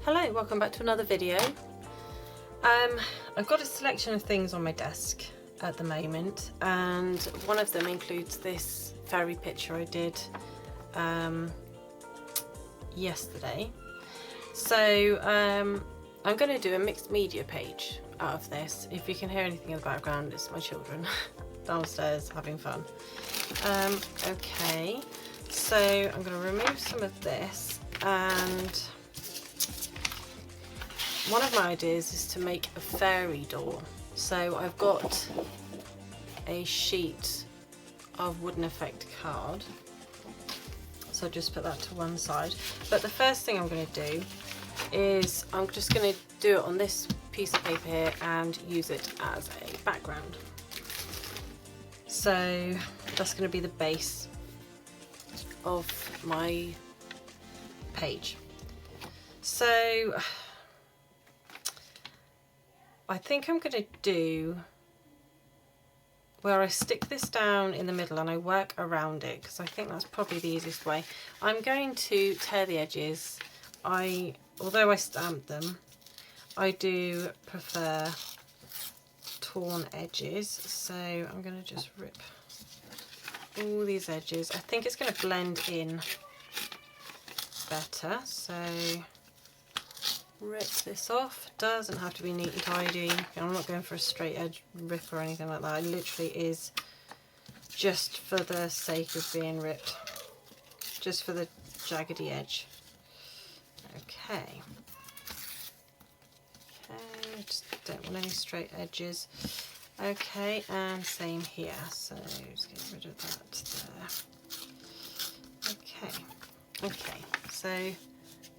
Hello, welcome back to another video. I've got a selection of things on my desk at the moment, and one of them includes this fairy picture I did yesterday. So I'm going to do a mixed media page out of this. If you can hear anything in the background, it's my children downstairs having fun. Okay, so I'm going to remove some of this, and one of my ideas is to make a fairy door. So I've got a sheet of wooden effect card, so I'll just put that to one side. But the first thing I'm going to do is I'm just going to do it on this piece of paper here and use it as a background. So that's going to be the base of my page. So I think I'm going to do where I stick this down in the middle and I work around it, because I think that's probably the easiest way. I'm going to tear the edges. Although I stamped them, I do prefer torn edges, so I'm going to just rip all these edges. I think it's going to blend in better, so rip this off. Doesn't have to be neat and tidy. I'm not going for a straight edge rip or anything like that. It literally is just for the sake of being ripped, just for the jaggedy edge. Okay. Okay, just don't want any straight edges. Okay, and same here. So just get rid of that there. Okay. Okay, so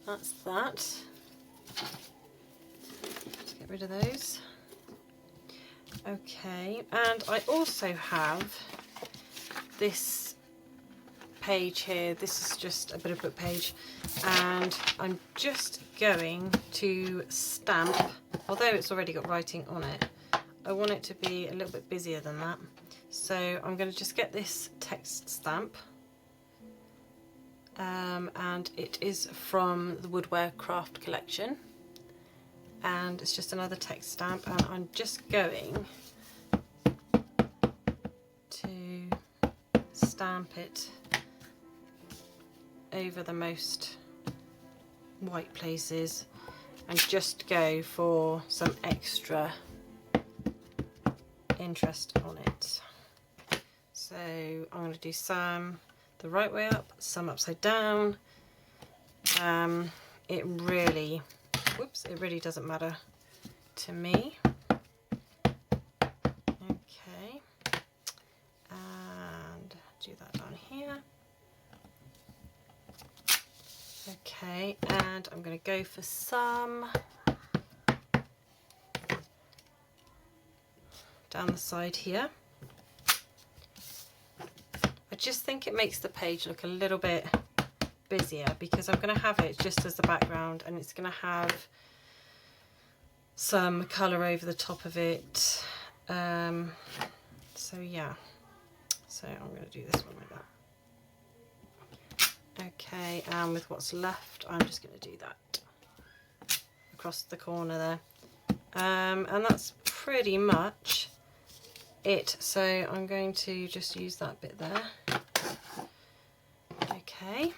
that's that. Let's get rid of those. Okay, and I also have this page here. This is just a bit of book page, and I'm just going to stamp, although it's already got writing on it, I want it to be a little bit busier than that. So I'm going to just get this text stamp, and it is from the Woodware Craft collection, and it's just another text stamp, and I'm just going to stamp it over the most white places and just go for some extra interest on it. So I'm going to do some the right way up, some upside down. It really doesn't matter to me. Okay, and do that down here. Okay, and I'm going to go for some down the side here. I just think it makes the page look a little bit busier, because I'm going to have it just as the background, and it's going to have some colour over the top of it. So yeah, so I'm going to do this one like that. Okay, and with what's left, I'm just going to do that across the corner there. And that's pretty much it. So I'm going to just use that bit there. Okay,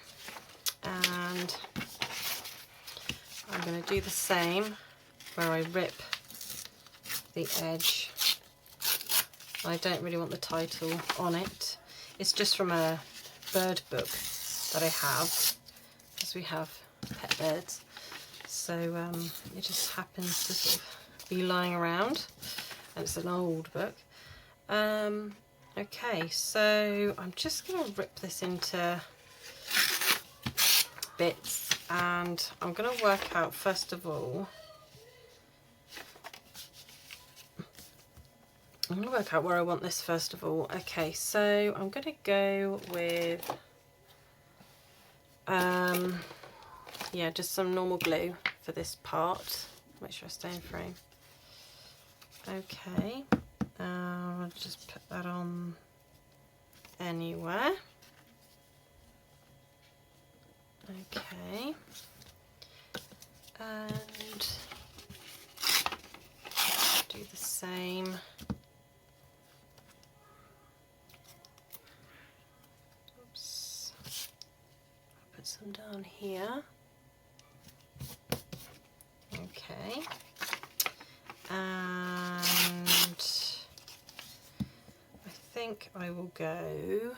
and I'm going to do the same where I rip the edge. I don't really want the title on it. It's just from a bird book that I have, because we have pet birds, so it just happens to sort of be lying around, and it's an old book. Okay, so I'm just going to rip this into bits, and I'm going to work out first of all, I'm going to work out where I want this first of all. Okay, so I'm going to go with yeah, just some normal glue for this part. Make sure I stay in frame. Okay, I'll just put that on anywhere. Okay, and do the same. Oops. I'll put some down here. Okay. And I think I will go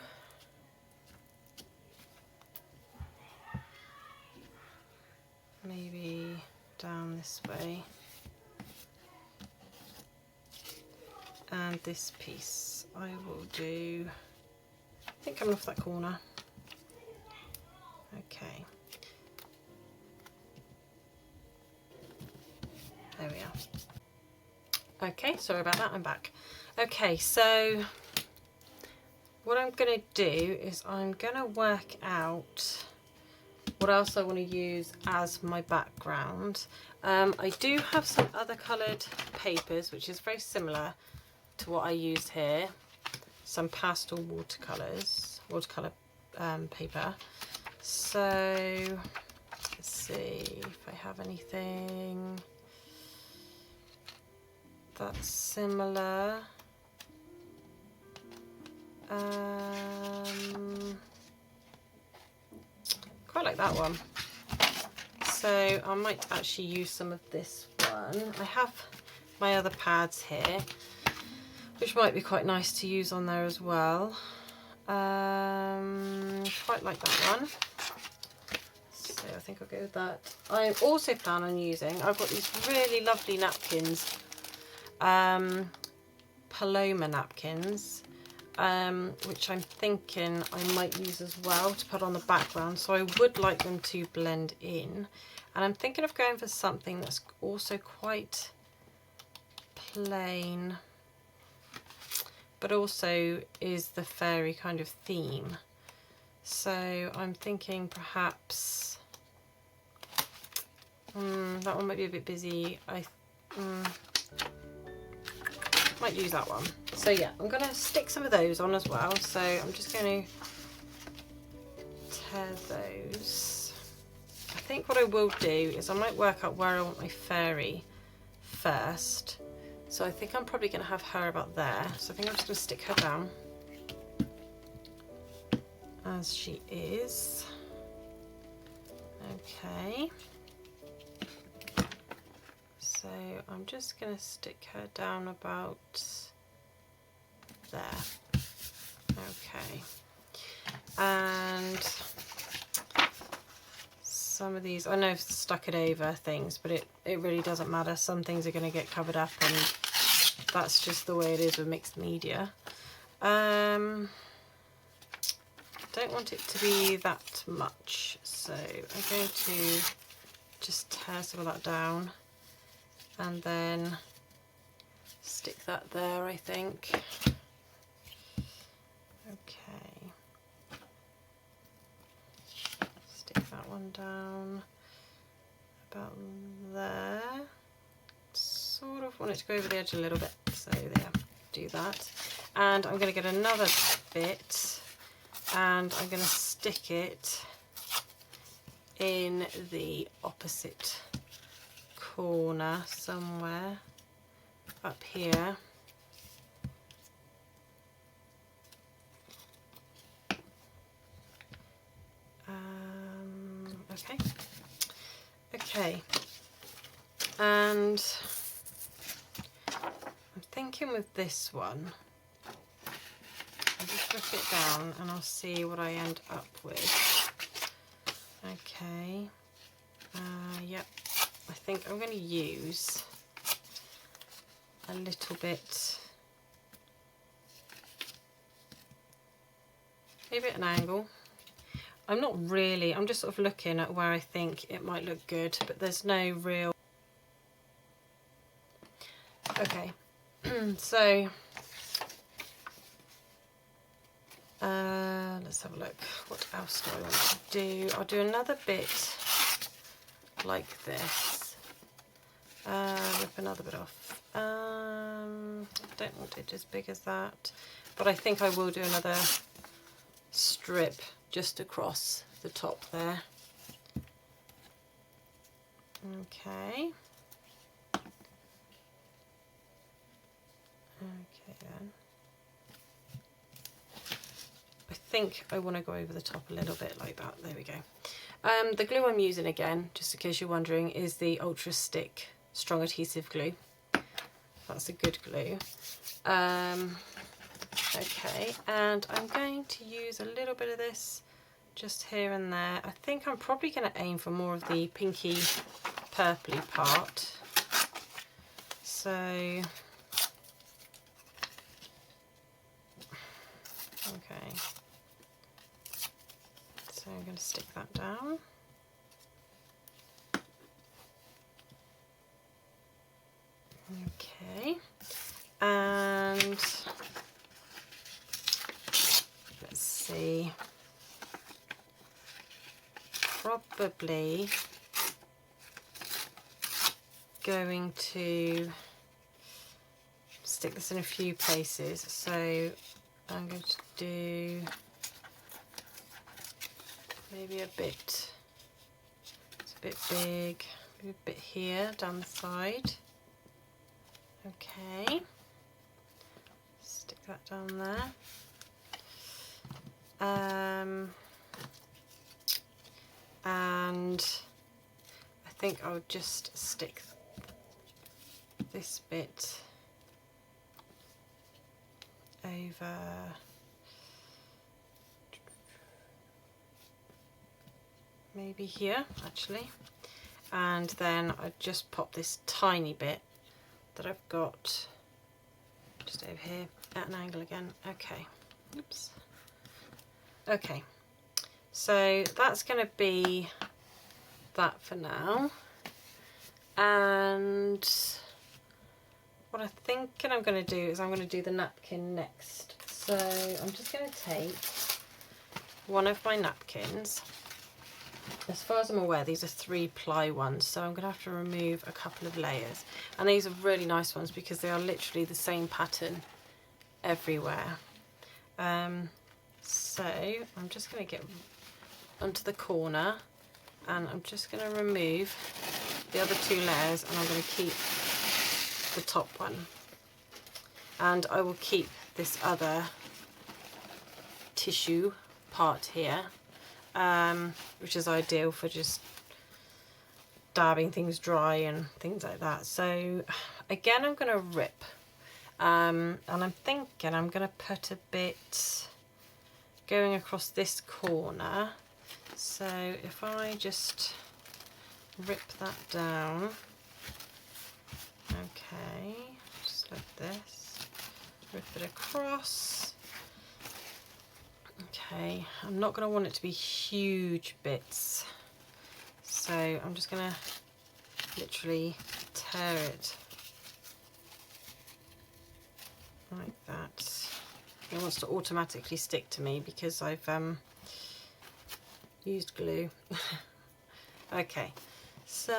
maybe down this way, and this piece I will do, I think coming off that corner. Okay, there we are. Okay, sorry about that, I'm back. Okay, so what I'm going to do is I'm going to work out what else I want to use as my background. I do have some other coloured papers, which is very similar to what I used here. Some pastel watercolour paper. So let's see if I have anything that's similar. Quite like that one, so I might actually use some of this one. I have my other pads here, which might be quite nice to use on there as well. Quite like that one, so I think I'll go with that. I also plan on using, I've got these really lovely napkins, Paloma napkins, which I'm thinking I might use as well to put on the background, so I would like them to blend in, and I'm thinking of going for something that's also quite plain but also is the fairy kind of theme. So I'm thinking perhaps that one might be a bit busy. I might use that one. So yeah, I'm going to stick some of those on as well. So I'm just going to tear those. I think what I will do is I might work out where I want my fairy first. So I think I'm probably going to have her about there. So I think I'm just going to stick her down as she is. Okay. So I'm just going to stick her down about there. Okay. And some of these, I know I've stuck it over things, but it really doesn't matter. Some things are going to get covered up, and that's just the way it is with mixed media. Don't want it to be that much, so I'm going to just tear some of that down and then stick that there, I think. Okay. Stick that one down about there. Sort of want it to go over the edge a little bit, so there, do that. And I'm going to get another bit and I'm going to stick it in the opposite corner somewhere up here. Okay, and I'm thinking with this one, I'll just rip it down and I'll see what I end up with. Okay, yep, I think I'm going to use a little bit, maybe at an angle. I'm not really, I'm just sort of looking at where I think it might look good, but there's no real... Okay, so let's have a look. What else do I want to do? I'll do another bit like this. Rip another bit off. I don't want it as big as that, but I think I will do another strip just across the top there. Okay. Okay then. I think I want to go over the top a little bit like that. There we go. The glue I'm using again, just in case you're wondering, is the Ultra Stick Strong Adhesive Glue. That's a good glue. Okay, and I'm going to use a little bit of this just here and there. I think I'm probably going to aim for more of the pinky purpley part. So, okay. So I'm going to stick that down. Okay, and let's see, probably going to stick this in a few places. So I'm going to do maybe a bit, it's a bit big, maybe a bit here down the side. Okay, stick that down there. And I think I'll just stick this bit over maybe here actually, and then I just pop this tiny bit that I've got just over here at an angle again. Okay, oops. Okay, so that's going to be that for now. And what I'm thinking I'm going to do is I'm going to do the napkin next. So I'm just going to take one of my napkins. As far as I'm aware, these are 3-ply ones, so I'm going to have to remove a couple of layers. And these are really nice ones because they are literally the same pattern everywhere. So I'm just going to get onto the corner and I'm just going to remove the other 2 layers, and I'm going to keep the top one. And I will keep this other tissue part here, which is ideal for just dabbing things dry and things like that. So again, I'm going to rip, and I'm thinking I'm going to put a bit going across this corner. So if I just rip that down, okay, just like this, rip it across. Okay, I'm not going to want it to be huge bits, so I'm just going to literally tear it like that. It wants to automatically stick to me because I've used glue. Okay, so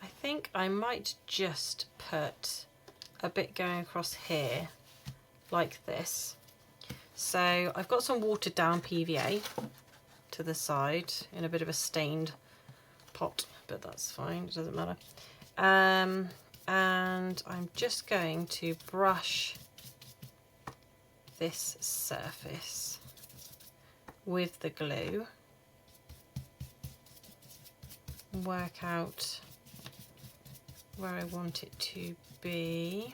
I think I might just put a bit going across here like this. So I've got some watered down PVA to the side in a bit of a stained pot, but that's fine, it doesn't matter. And I'm just going to brush this surface with the glue, work out where I want it to be.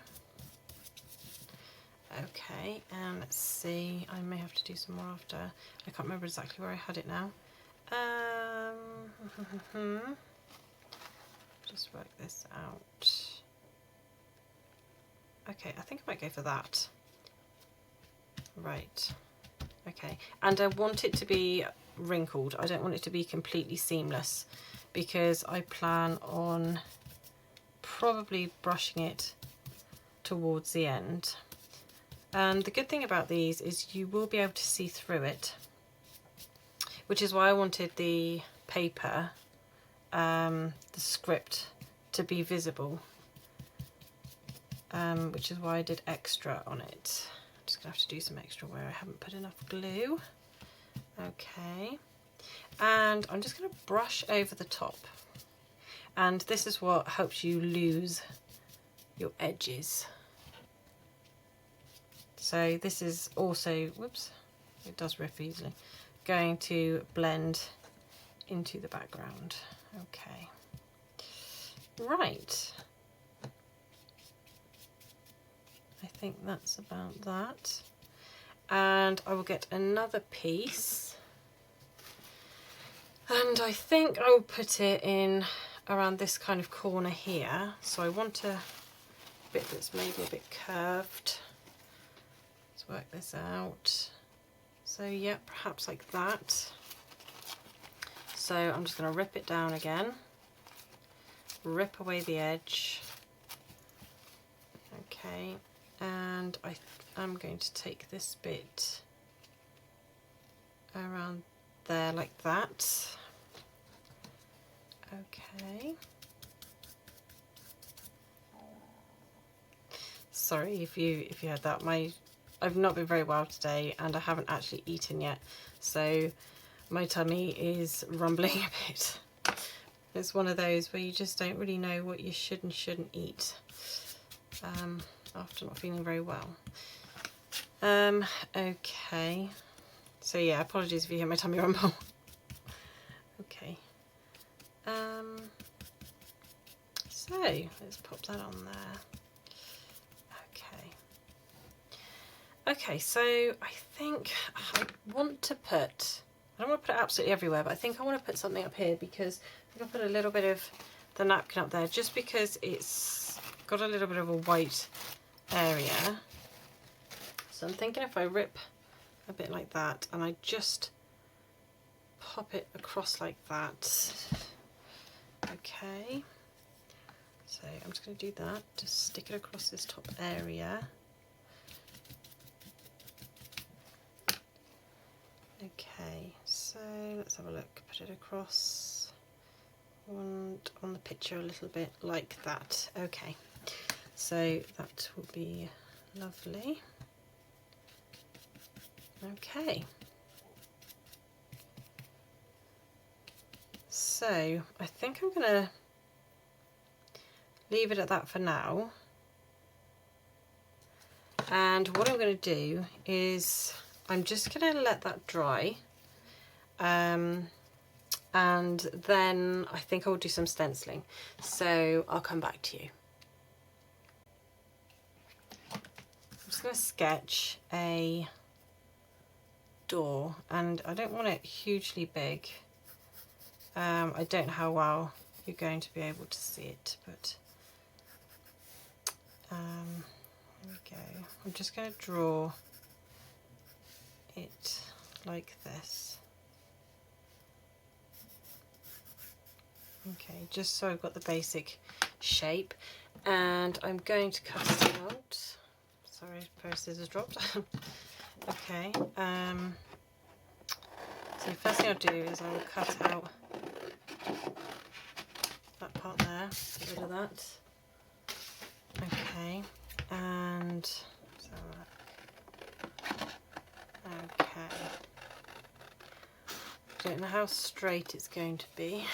Okay, and let's see, I may have to do some more after. I can't remember exactly where I had it now. Just work this out. Okay, I think I might go for that. Right. Okay, and I want it to be wrinkled. I don't want it to be completely seamless because I plan on probably brushing it towards the end. And the good thing about these is you will be able to see through it, which is why I wanted the paper, the script, to be visible, which is why I did extra on it. I'm just going to have to do some extra where I haven't put enough glue. Okay, And I'm just going to brush over the top. And this is what helps you lose your edges. So this is also, whoops, it does rip easily, going to blend into the background. Okay. Right. I think that's about that. And I will get another piece. And I think I will put it in around this kind of corner here. So I want a bit that's maybe a bit curved. Let's work this out. So yeah, perhaps like that. So I'm just going to rip it down again. Rip away the edge. Okay, and I'm going to take this bit around there like that. Okay. Sorry if you heard that. I've not been very well today and I haven't actually eaten yet, so my tummy is rumbling a bit. It's one of those where you just don't really know what you should and shouldn't eat after not feeling very well. Okay, so yeah, apologies if you hear my tummy rumble. Okay, so let's pop that on there. Okay, so I think I want to put, I don't want to put it absolutely everywhere, but I think I want to put something up here because I'm going to put a little bit of the napkin up there just because it's got a little bit of a white area. So I'm thinking if I rip a bit like that and I just pop it across like that. Okay, so I'm just going to do that, just stick it across this top area. Okay, so let's have a look, put it across and on the picture a little bit like that. Okay, so that will be lovely. Okay, so I think I'm going to leave it at that for now, and what I'm going to do is I'm just going to let that dry, and then I think I'll do some stenciling, so I'll come back to you. I'm just going to sketch a door, and I don't want it hugely big. I don't know how well you're going to be able to see it, but here we go. I'm just going to draw it like this. Okay, just so I've got the basic shape, and I'm going to cut it out. Sorry, a pair of scissors dropped. Okay, so first thing I'll do is I will cut out that part there, get rid of that. Okay, and so okay, don't know how straight it's going to be.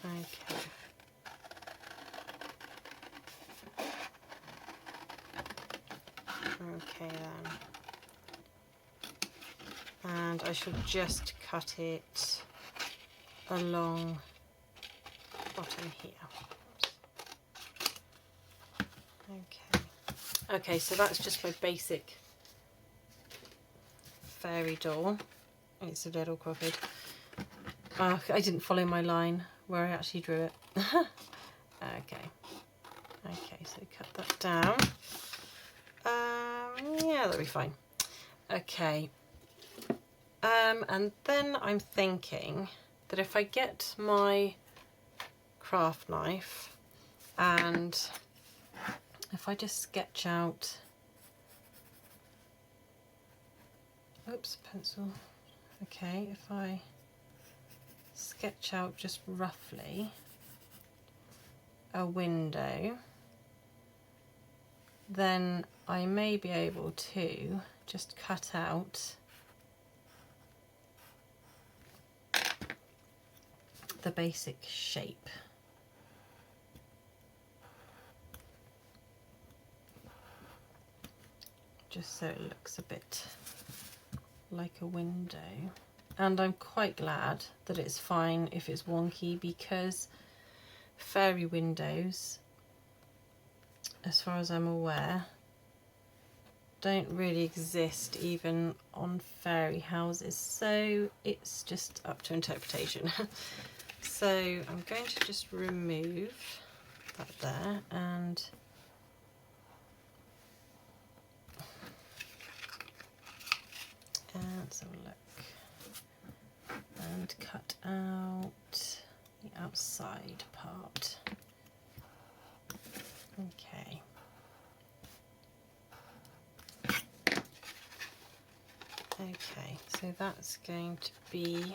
Okay. Okay then. And I should just cut it along bottom here. Okay. Okay, so that's just my basic fairy doll. It's a little crooked. I didn't follow my line where I actually drew it. Okay. Okay, so cut that down. Yeah, that'll be fine. Okay. And then I'm thinking that if I get my craft knife and if I just sketch out, oops, pencil. Okay, if I sketch out just roughly a window, then I may be able to just cut out the basic shape. Just so it looks a bit like a window. And I'm quite glad that it's fine if it's wonky, because fairy windows, as far as I'm aware, don't really exist even on fairy houses, so it's just up to interpretation. So I'm going to just remove that there, and let's have a look, and cut out the outside part. Okay. Okay, so that's going to be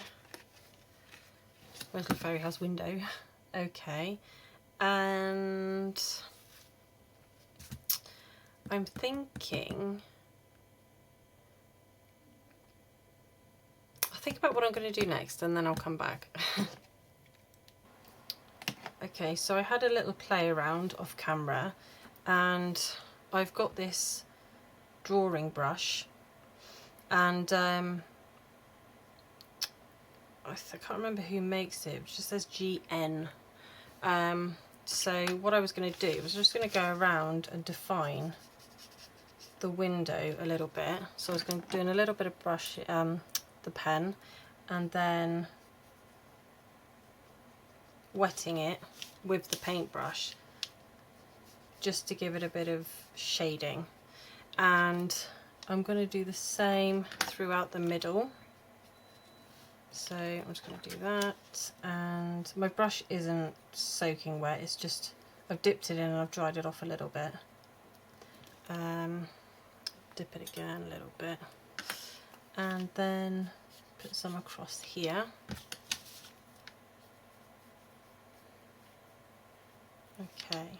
a little fairy house window. Okay, and I'm thinking, I'll think about what I'm going to do next and then I'll come back. Okay, so I had a little play around off camera, and I've got this drawing brush, and I can't remember who makes it, it just says GN. So what I was going to do was just going to go around and define the window a little bit. So I was going to do a little bit of brush, the pen, and then wetting it with the paintbrush just to give it a bit of shading. And I'm going to do the same throughout the middle. So I'm just going to do that, and my brush isn't soaking wet, it's just I've dipped it in and I've dried it off a little bit. Dip it again a little bit, and then put some across here. Okay.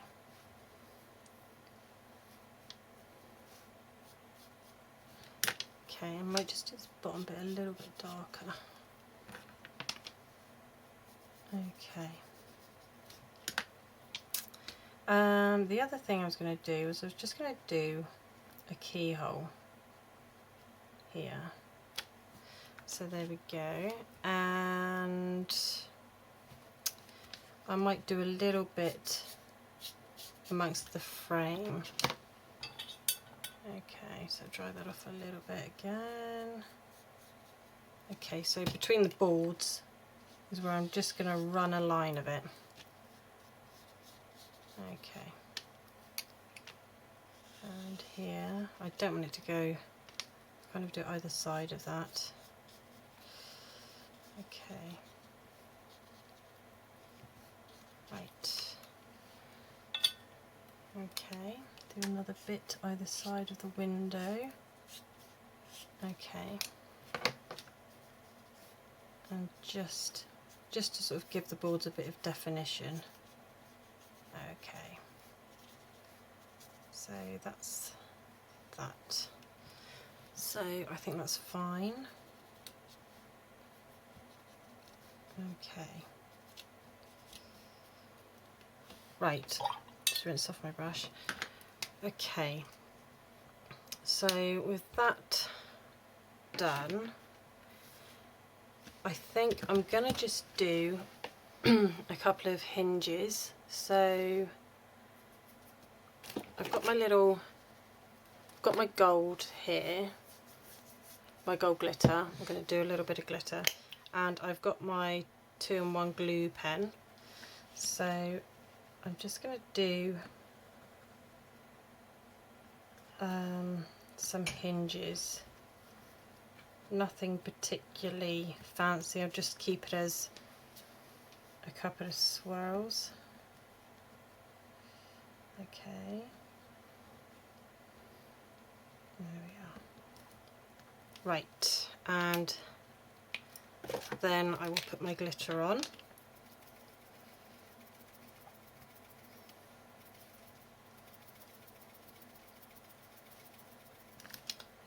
Okay, I might just do this bottom bit a little bit darker. Okay. The other thing I was going to do was I was just going to do a keyhole here. So there we go. And I might do a little bit amongst the frame. Okay, so dry that off a little bit again. Okay, so between the boards is where I'm just going to run a line of it. Okay. And here, I don't want it to go, kind of do either side of that. Okay. Right. Okay, do another bit either side of the window. Okay. And just to sort of give the boards a bit of definition. Okay. So that's that. So I think that's fine. Okay. Right, just rinse off my brush. Okay. So with that done, I think I'm gonna just do a couple of hinges. So I've got my gold here, my gold glitter. I'm going to do a little bit of glitter, and I've got my 2-in-1 glue pen. So I'm just going to do some hinges. Nothing particularly fancy, I'll just keep it as a couple of swirls. Okay, there we are. Right, and then I will put my glitter on.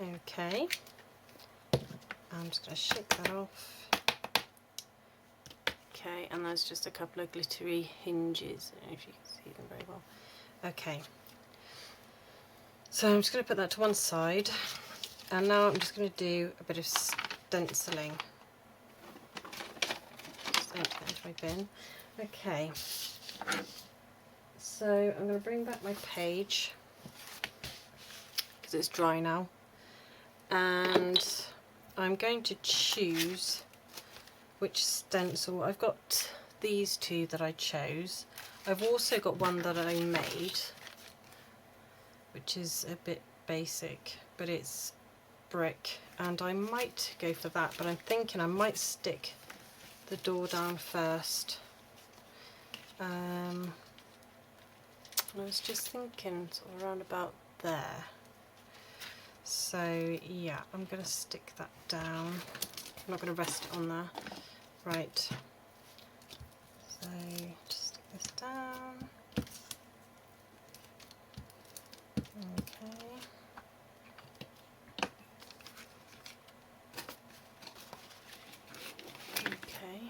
Okay, I'm just going to shake that off. Okay, and there's just a couple of glittery hinges, I don't know if you can see them very well. Okay, so I'm just going to put that to one side, and now I'm just going to do a bit of stenciling. Just empty that into my bin. Okay, so I'm going to bring back my page because it's dry now, and I'm going to choose which stencil. I've got these two that I chose. I've also got one that I made, which is a bit basic, but it's brick, and I might go for that, but I'm thinking I might stick the door down first. I was just thinking sort of around about there. So yeah, I'm going to stick that down. I'm not going to rest it on there. Right, so just stick this down. Okay. Okay,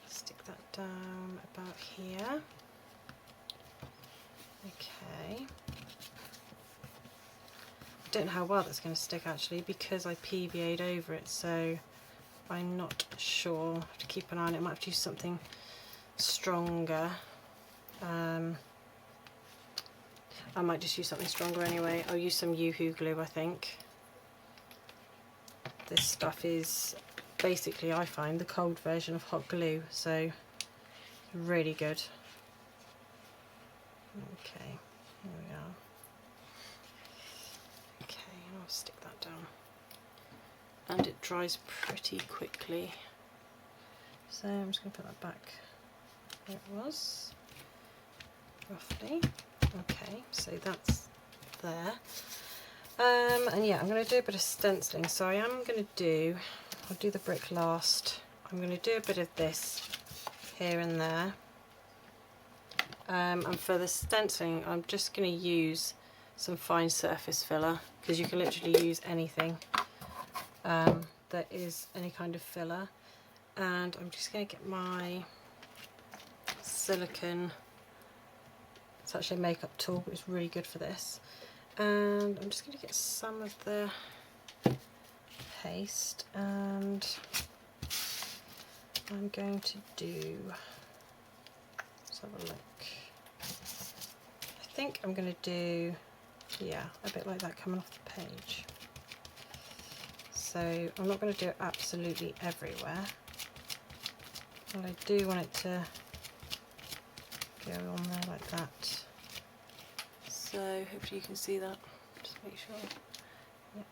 stick that down about here. Okay. I don't know how well that's going to stick actually, because I PVA'd over it, so I'm not sure. I have to keep an eye on it. I might have to use something stronger. I might just use something stronger anyway. I'll use some Yoo-hoo glue, I think. This stuff is basically, I find, the cold version of hot glue, so really good. Okay, here we are. Okay, and I'll stick that down. And it dries pretty quickly. So I'm just going to put that back where it was, roughly. Okay, so that's there. And yeah, I'm going to do a bit of stenciling. So I am going to do, I'll do the brick last. I'm going to do a bit of this here and there. And for the stenciling, I'm just going to use some fine surface filler, because you can literally use anything that is any kind of filler. And I'm just going to get my silicone. It's actually a makeup tool, but it's really good for this. And I'm just going to get some of the paste, and I'm going to do, let's have a look. I think I'm going to do, yeah, a bit like that coming off the page. So I'm not going to do it absolutely everywhere, but I do want it to go on there like that. So hopefully you can see that. Just make sure. Yep.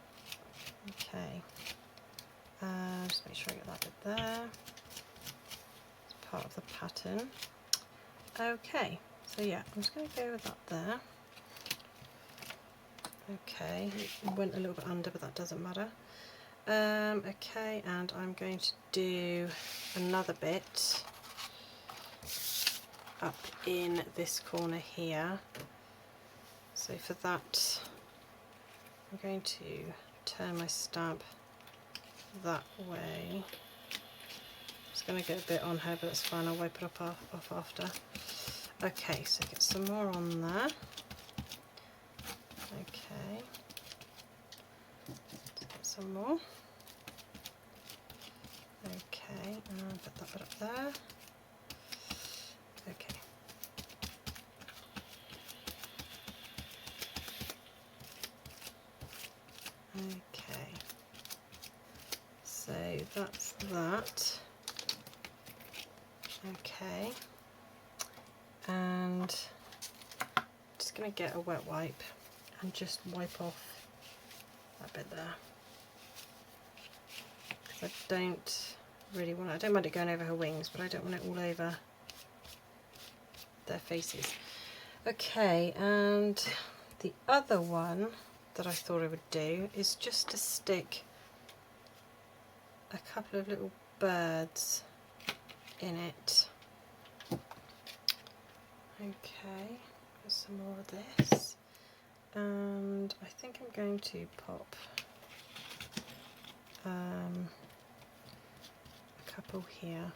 Okay. Just make sure I get that bit there. It's part of the pattern. Okay. So yeah, I'm just going to go with that there. Okay. It went a little bit under, but that doesn't matter. Okay, and I'm going to do another bit up in this corner here. So for that, I'm going to turn my stamp that way. It's going to get a bit on here, but that's fine, I'll wipe it off after. Okay, so get some more on there. Okay, let's get some more. Okay, and put that bit up there. Okay. Okay, so that's that. Okay, and I'm just going to get a wet wipe and just wipe off that bit there, because I don't really want it. I don't mind it going over her wings, but I don't want it all over their faces. Okay, and the other one that I thought I would do is just to stick a couple of little birds in it. Okay, got some more of this, and I think I'm going to pop a couple here.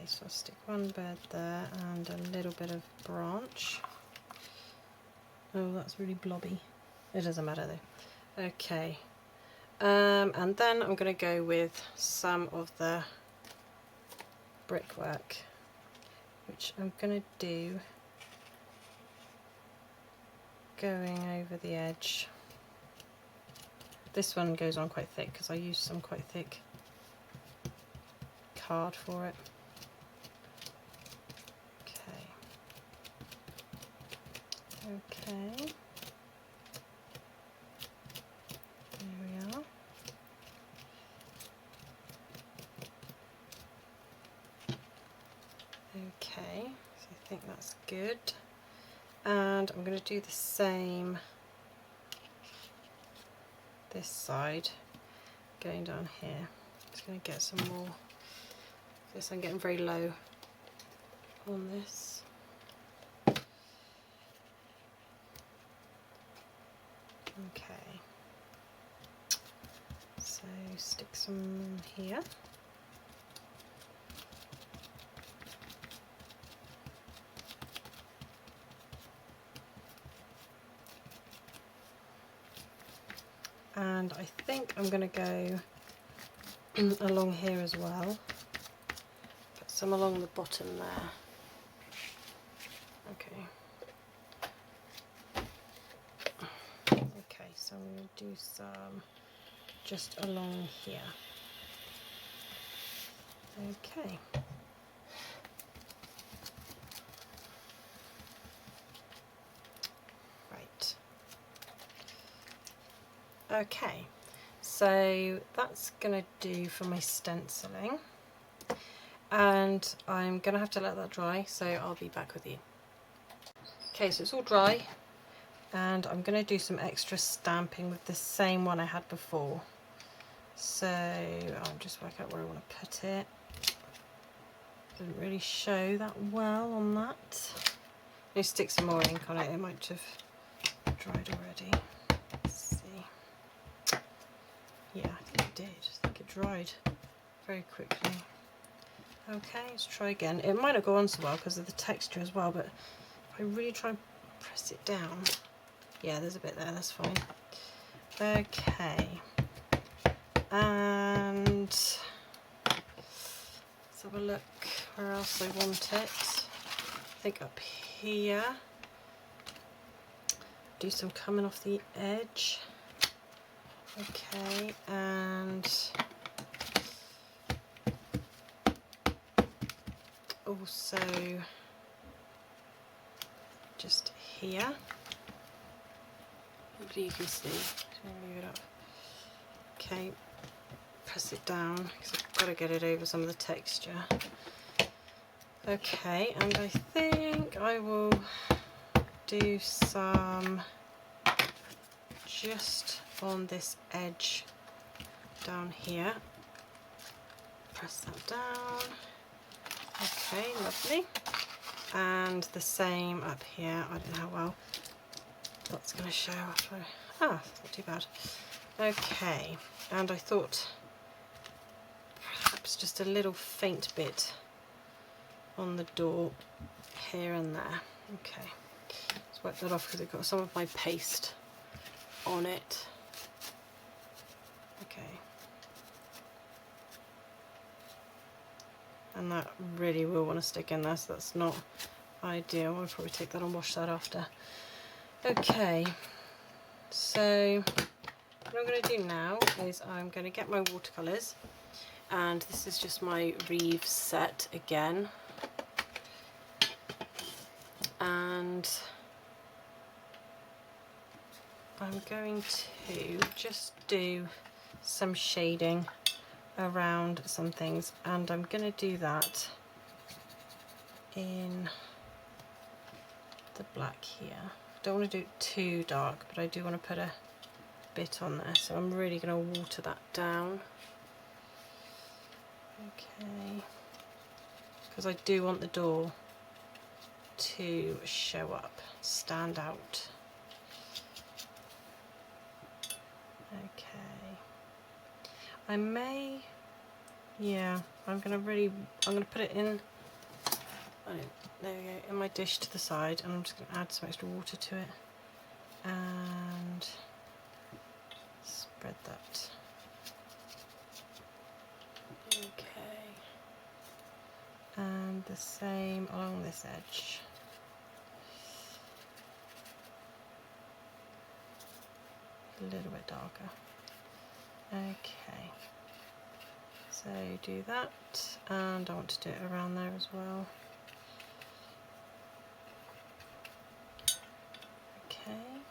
so I'll stick one bed there and a little bit of branch. Oh, that's really blobby. It doesn't matter though. Okay, and then I'm going to go with some of the brickwork, which I'm going to do going over the edge. This one goes on quite thick because I used some quite thick card for it. Okay, there we are. Okay, so I think that's good. And I'm going to do the same this side, going down here. Just going to get some more. This I'm getting very low on this. Okay, so stick some here. And I think I'm going to go along here as well. Put some along the bottom there. Okay. Okay, so I'm going to do some just along here. Okay. Right. Okay, so that's going to do for my stenciling. And I'm going to have to let that dry, so I'll be back with you. Okay, so it's all dry. And I'm going to do some extra stamping with the same one I had before. So I'll just work out where I want to put it. Didn't really show that well on that. Let me stick some more ink on it, it might have dried already. Let's see. Yeah, I think it did. I think it dried very quickly. Okay, let's try again. It might not go on so well because of the texture as well, but if I really try and press it down, yeah, there's a bit there, that's fine. Okay, and let's have a look where else I want it. I think up here. Do some coming off the edge. Okay, and also just here. Hopefully you can see. Move it up. Okay, press it down because I've got to get it over some of the texture. Okay, and I think I will do some just on this edge down here. Press that down. Okay, lovely. And the same up here. I don't know how well that's going to show after. Ah, not too bad. Okay, and I thought perhaps just a little faint bit on the door here and there. Okay, let's wipe that off because it got some of my paste on it. Okay. And that really will want to stick in there, so that's not ideal. I'll probably take that and wash that after. Okay, so what I'm going to do now is I'm going to get my watercolours, and this is just my Reeve set again, and I'm going to just do some shading around some things, and I'm going to do that in the black here. I don't want to do it too dark, but I do want to put a bit on there, so I'm really going to water that down. Okay, because I do want the door to show up, stand out. Okay, I may, yeah, I'm going to put it in there we go, in my dish to the side, and I'm just going to add some extra water to it and spread that. Okay, and the same along this edge. A little bit darker. Okay, so do that, and I want to do it around there as well. Okay,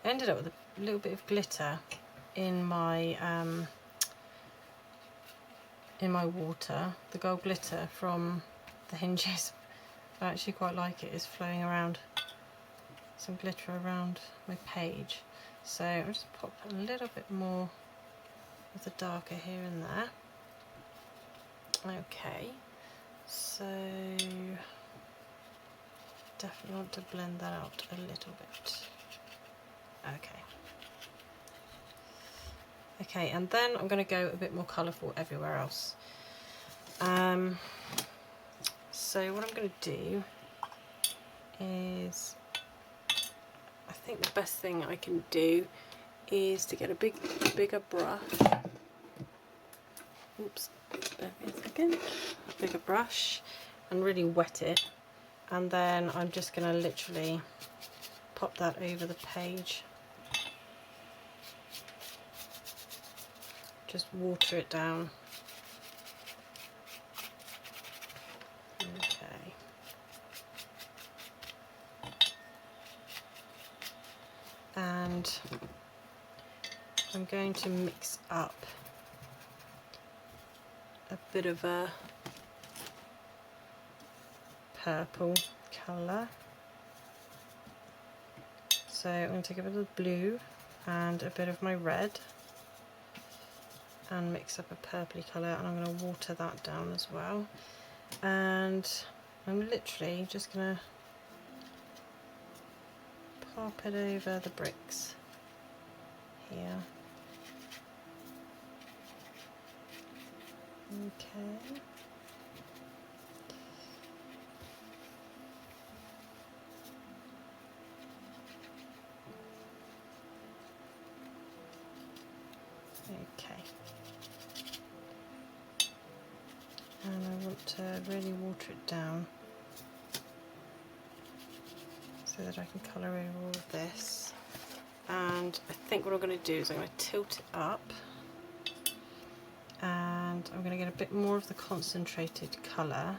I ended up with a little bit of glitter in my water. The gold glitter from the hinges. I actually quite like it. It's flowing around, some glitter around my page. So I'll just pop a little bit more of the darker here and there. Okay, so definitely want to blend that out a little bit. Okay. Okay, and then I'm going to go a bit more colourful everywhere else. So what I'm going to do is, I think the best thing I can do is to get a bigger brush. Oops, bear with me a second. A bigger brush and really wet it, and then I'm just going to literally pop that over the page. Just water it down. Okay. And I'm going to mix up a bit of a purple colour. So I'm going to take a bit of blue and a bit of my red and mix up a purpley colour, and I'm going to water that down as well. And I'm literally just going to pop it over the bricks here. Okay. Okay. And I want to really water it down so that I can colour over all of this. And I think what I'm going to do is I'm going to tilt it up, and I'm going to get a bit more of the concentrated colour,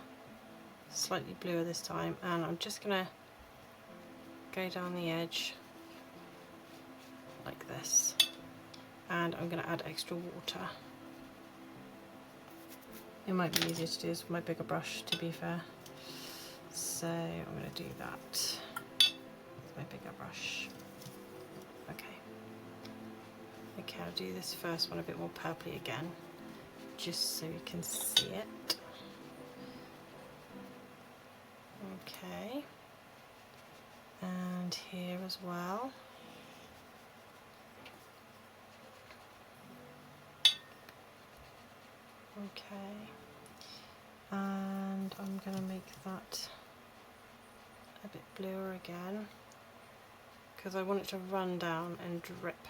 slightly bluer this time, and I'm just going to go down the edge like this, and I'm going to add extra water. It might be easier to do this with my bigger brush, to be fair, so I'm going to do that with my bigger brush. Okay, I'll do this first one a bit more purpley again, just so you can see it. Okay, and here as well. Okay, and I'm going to make that a bit bluer again, because I want it to run down and drip.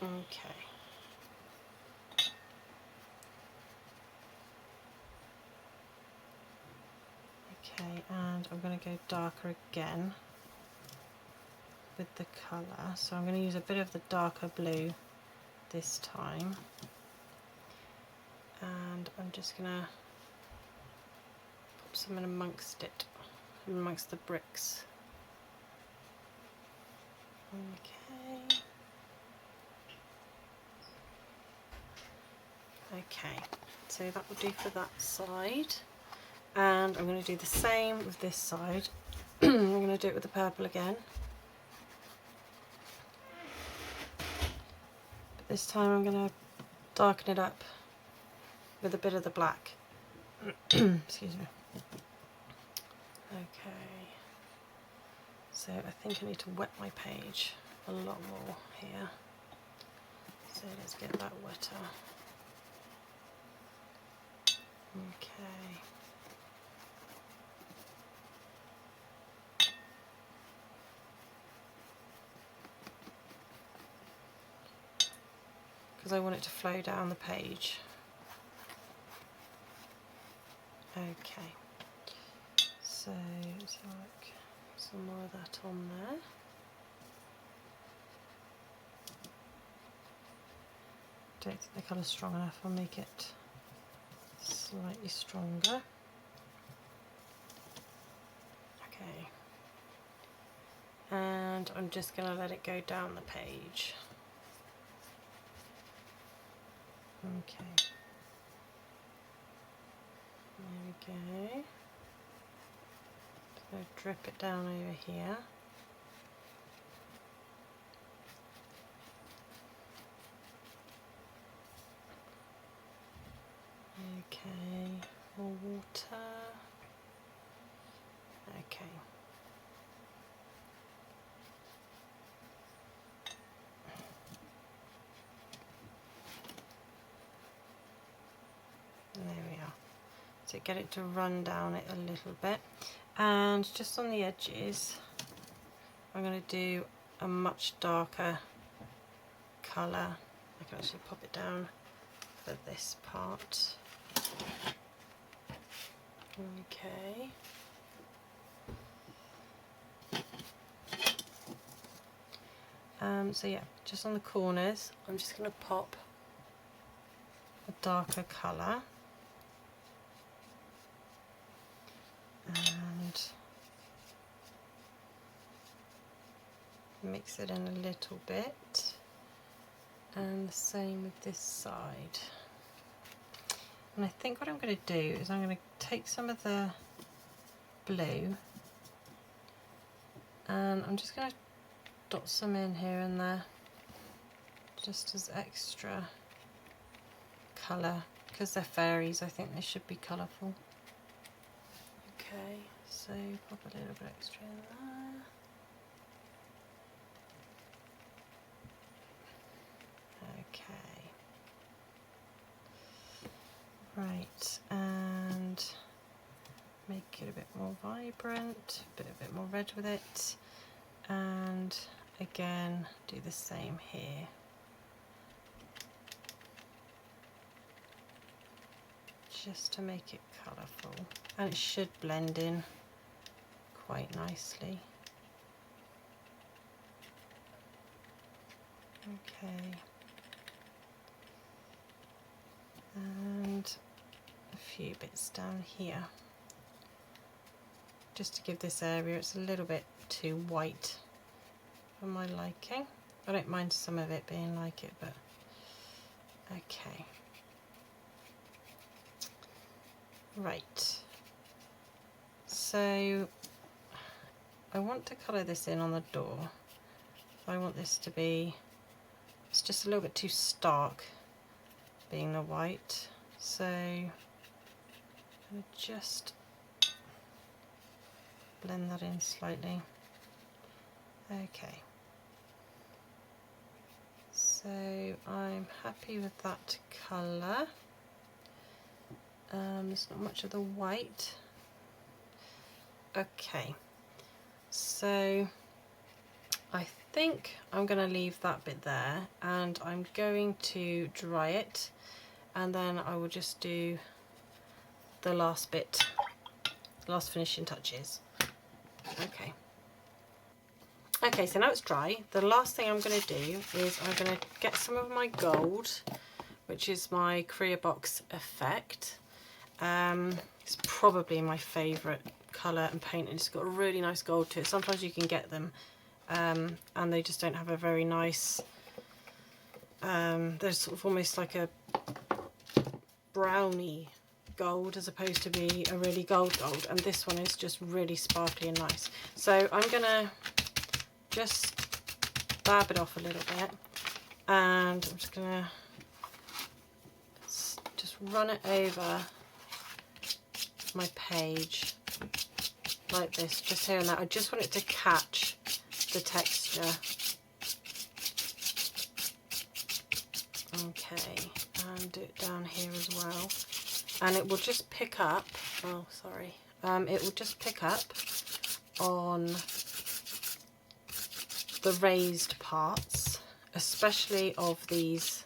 Okay. Okay, and I'm going to go darker again with the colour. So I'm going to use a bit of the darker blue this time. And I'm just going to pop some in amongst it, amongst the bricks. Okay. Okay, so that will do for that side, and I'm going to do the same with this side. I'm going to do it with the purple again, but this time I'm going to darken it up with a bit of the black. Excuse me. Okay, so I think I need to wet my page a lot more here, so let's get that wetter. Okay. Because I want it to flow down the page. Okay. So it's like some more of that on there. Don't think the colour's strong enough. I'll make it slightly stronger. Okay. And I'm just going to let it go down the page. Okay. There we go. Just going to drip it down over here. Okay, more water. Okay. There we are. So get it to run down it a little bit. And just on the edges, I'm going to do a much darker colour. I can actually pop it down for this part. Okay. So yeah, just on the corners, I'm just going to pop a darker colour. And mix it in a little bit. And the same with this side. And I think what I'm going to do is I'm going to take some of the blue and I'm just going to dot some in here and there just as extra colour. Because they're fairies, I think they should be colourful. Okay, so pop a little bit extra in there. Okay. Right, and make it a bit more vibrant, a bit more red with it, and again do the same here. Just to make it colourful, and it should blend in quite nicely. Okay, and a few bits down here, just to give this area, it's a little bit too white for my liking. I don't mind some of it being like it, but okay. Right, so I want to colour this in on the door. I want this to be, it's just a little bit too stark being the white, so I'm going to just blend that in slightly. Okay, so I'm happy with that colour. There's not much of the white. Okay, so I think I'm going to leave that bit there and I'm going to dry it, and then I will just do the last bit, last finishing touches. Okay. Okay, so now it's dry. The last thing I'm going to do is I'm going to get some of my gold, which is my Korea Box Effect. It's probably my favourite colour and paint, and it's got a really nice gold to it. Sometimes you can get them and they just don't have a very nice, they're sort of almost like a browny gold as opposed to be a really gold, and this one is just really sparkly and nice. So I'm going to just dab it off a little bit, and I'm just going to just run it over my page like this, just here and there. I just want it to catch the texture. Okay, and do it down here as well. and it will just pick up, oh sorry, it will just pick up on the raised parts, especially of these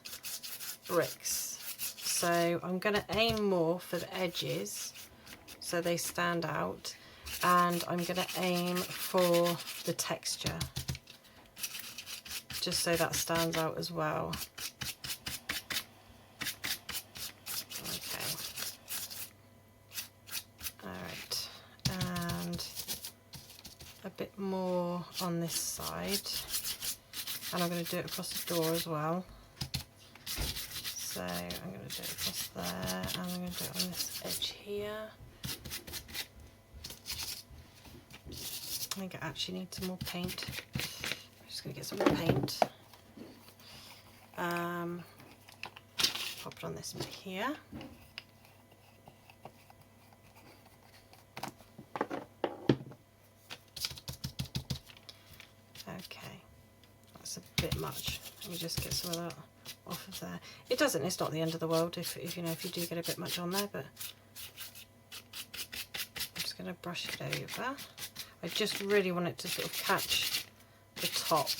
bricks. So I'm going to aim more for the edges so they stand out, and I'm going to aim for the texture just so that stands out as well. Okay, alright, and a bit more on this side, and I'm going to do it across the door as well. So I'm going to do it across there, and I'm going to do it on this edge here. I think I actually need some more paint. I'm just going to get some more paint. Pop it on this bit here. Okay, that's a bit much. Let me just get some of that off of there. It doesn't, it's not the end of the world if you know, if you do get a bit much on there, but I'm just going to brush it over. I just really want it to sort of catch the top.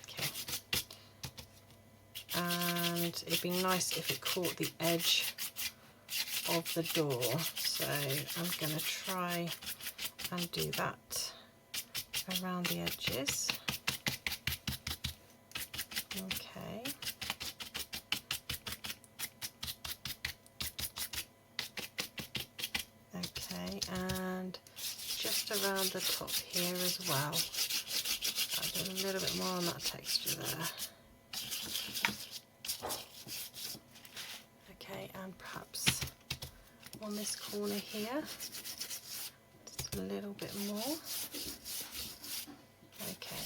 Okay, and it'd be nice if it caught the edge of the door, so I'm going to try and do that around the edges. Okay. Okay, and just around the top here as well. Add a little bit more on that texture there. Okay, and perhaps on this corner here, just a little bit more. Okay.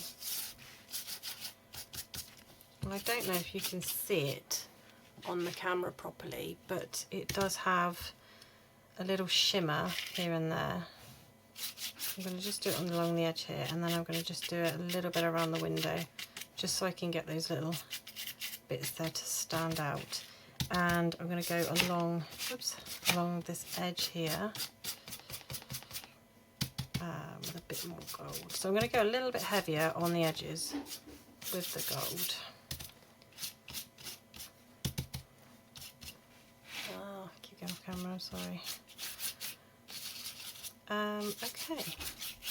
Well, I don't know if you can see it on the camera properly, but it does have a little shimmer here and there. I'm going to just do it along the edge here, and then I'm going to just do it a little bit around the window, just so I can get those little bits there to stand out. And I'm going to go along, along this edge here with a bit more gold. So I'm going to go a little bit heavier on the edges with the gold. Oh, I keep going off camera, I'm sorry. Okay,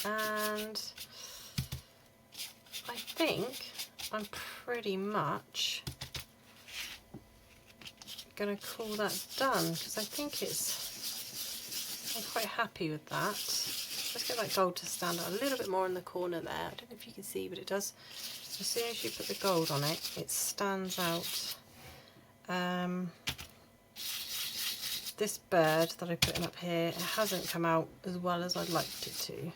and I think I'm pretty much going to call that done, because I think I'm quite happy with that. Let's get that gold to stand out a little bit more in the corner there. I don't know if you can see, but it does. As soon as you put the gold on it, it stands out. This bird that I put in up here, it hasn't come out as well as I'd liked it to.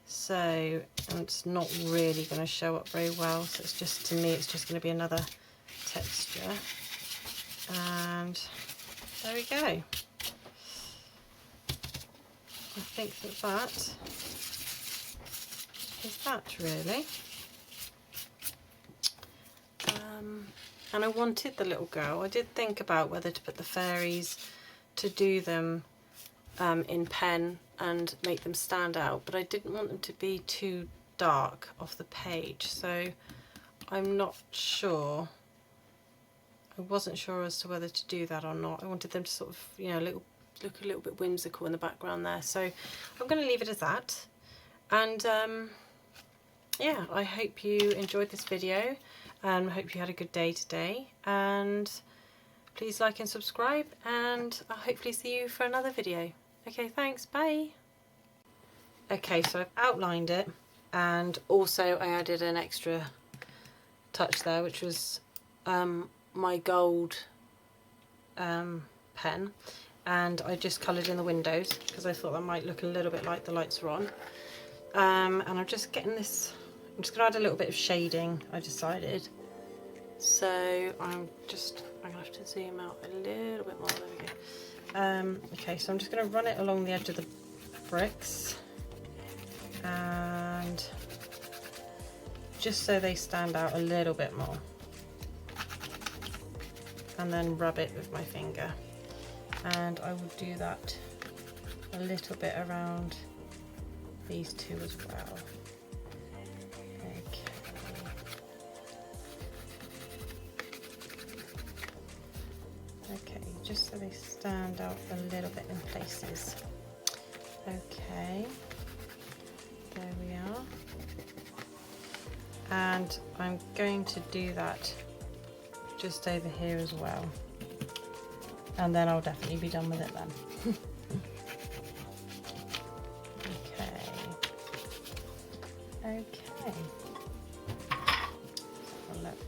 So, and it's not really going to show up very well. So it's just, to me, it's just going to be another texture. And there we go. I think that is that really. And I wanted the little girl. I did think about whether to put the fairies, to do them in pen and make them stand out, but I didn't want them to be too dark off the page, so I'm not sure. I wasn't sure as to whether to do that or not. I wanted them to sort of, you know, look a little bit whimsical in the background there, so I'm going to leave it as that. And yeah, I hope you enjoyed this video, and I hope you had a good day today, and please like and subscribe, and I'll hopefully see you for another video. Okay, thanks, bye. Okay, so I've outlined it, and also I added an extra touch there, which was my gold pen, and I just coloured in the windows because I thought that might look a little bit like the lights are on. And I'm just getting this, I'm just going to add a little bit of shading, I decided. So I'm going to have to zoom out a little bit more. There we go. Okay, so I'm just going to run it along the edge of the bricks, and just so they stand out a little bit more. and then rub it with my finger. And I will do that a little bit around these two as well. Okay, just so they stand out a little bit in places. Okay, there we are. And I'm going to do that just over here as well. And then I'll definitely be done with it then. Okay. Let's have a look.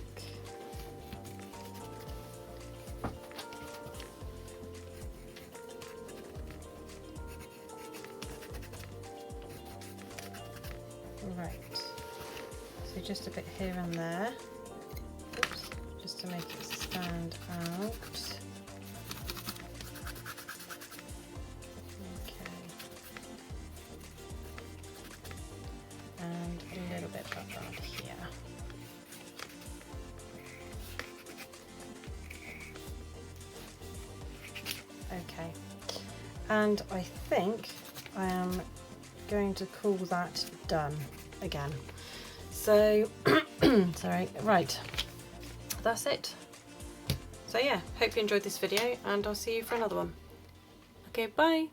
Right, so just a bit here and there. Oops, just to make it stand out. Okay. And a little bit around here. Okay, and I think I am going to call that done again. So sorry, right, that's it. So yeah, hope you enjoyed this video, and I'll see you for another one. Okay, bye.